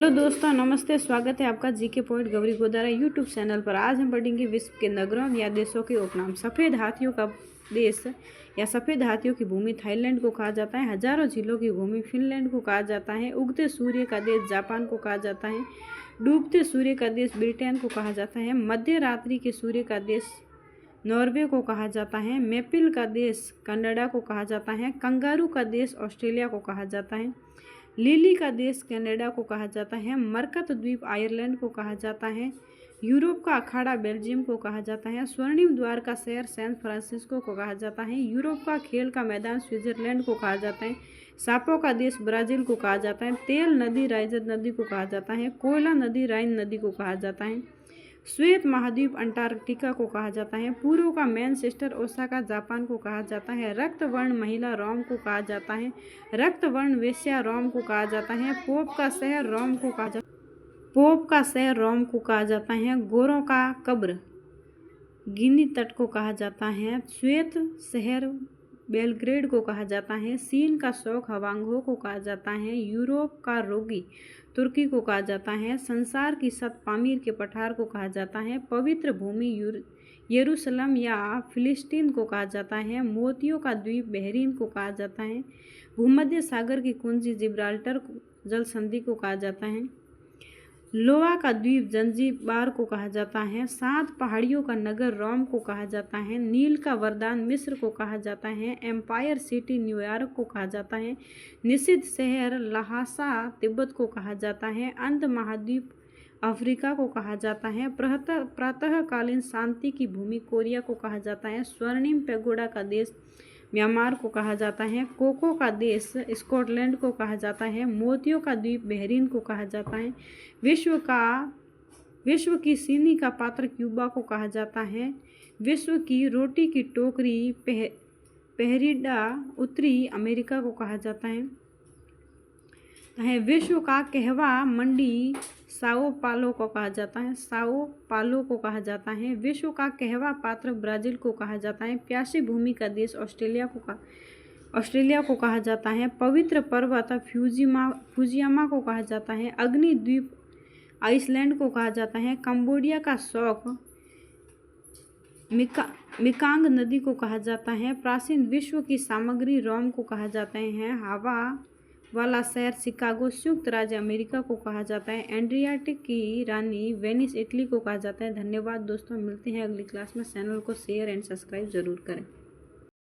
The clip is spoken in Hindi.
हेलो दोस्तों, नमस्ते। स्वागत है आपका GK point Gauri Godara YouTube channel पर। आज हम पढ़ेंगे विश्व के नगरों या देशों के उपनाम। सफ़ेद हाथियों का देश या सफ़ेद हाथियों की भूमि थाईलैंड को कहा जाता है। हजारों झीलों की भूमि फिनलैंड को कहा जाता है। उगते सूर्य का देश जापान को कहा जाता है। डूबते सूर्य का देश ब्रिटेन को कहा जाता है। मध्य रात्रि के सूर्य का देश नॉर्वे को कहा जाता है। मेपिल का देश कनाडा को कहा जाता है। कंगारू का देश ऑस्ट्रेलिया को कहा जाता है। लिली का देश कनाडा को कहा जाता है। मरकत द्वीप आयरलैंड को कहा जाता है। यूरोप का अखाड़ा बेल्जियम को कहा जाता है। स्वर्णिम द्वार का शहर सैन फ्रांसिस्को को कहा जाता है। यूरोप का खेल का मैदान स्विट्जरलैंड को कहा जाता है। सांपों का देश ब्राज़ील को कहा जाता है। तेल नदी राइजर नदी को कहा जाता है। कोयला नदी राइन नदी को कहा जाता है। श्वेत महाद्वीप अंटार्कटिका को कहा जाता है। पूर्व का मैनचेस्टर ओसाका जापान को कहा जाता है। रक्त वर्ण महिला रोम को कहा जाता है। रक्त वर्ण वेश्या रोम को कहा जाता है। पोप का शहर रोम को कहा जाता है। गोरों का कब्र गिनी तट को कहा जाता है। श्वेत शहर बेलग्रेड को कहा जाता है। सीन का शौक हवांगो को कहा जाता है। यूरोप का रोगी तुर्की को कहा जाता है। संसार की सत पामीर के पठार को कहा जाता है। पवित्र भूमि यरूशलेम या फिलिस्तीन को कहा जाता है। मोतियों का द्वीप बहरीन को कहा जाता है। भूमध्य सागर की कुंजी जिब्राल्टर जल संधि को कहा जाता है। लोआ का द्वीप जंजीबार को कहा जाता है। 7 पहाड़ियों का नगर रोम को कहा जाता है। नील का वरदान मिस्र को कहा जाता है। एम्पायर सिटी न्यूयॉर्क को कहा जाता है। निषिद्ध शहर लहासा तिब्बत को कहा जाता है। अंध महाद्वीप अफ्रीका को कहा जाता है। प्रातःकालीन शांति की भूमि कोरिया को कहा जाता है। स्वर्णिम पैगोडा का देश म्यांमार को कहा जाता है। कोको का देश स्कॉटलैंड को कहा जाता है। मोतियों का द्वीप बहरीन को कहा जाता है। विश्व की सीनी का पात्र क्यूबा को कहा जाता है। विश्व की रोटी की टोकरी पहरीडा उत्तरी अमेरिका को कहा जाता है। विश्व का कहवा मंडी साओ पालो को कहा जाता है। साओ पालो को कहा जाता है। विश्व का कहवा पात्र ब्राज़ील को कहा जाता है। प्यासी भूमि का देश ऑस्ट्रेलिया को कहा जाता है। पवित्र पर्वत फुजियामा को कहा जाता है। अग्नि द्वीप आइसलैंड को कहा जाता है। कंबोडिया का शौक मिकांग नदी को कहा जाता है। प्राचीन विश्व की सामग्री रोम को कहा जाता है। हवा वाला शहर शिकागो संयुक्त राज्य अमेरिका को कहा जाता है। एड्रियाटिक की रानी वेनिस इटली को कहा जाता है। धन्यवाद दोस्तों, मिलते हैं अगली क्लास में। चैनल को शेयर एंड सब्सक्राइब जरूर करें।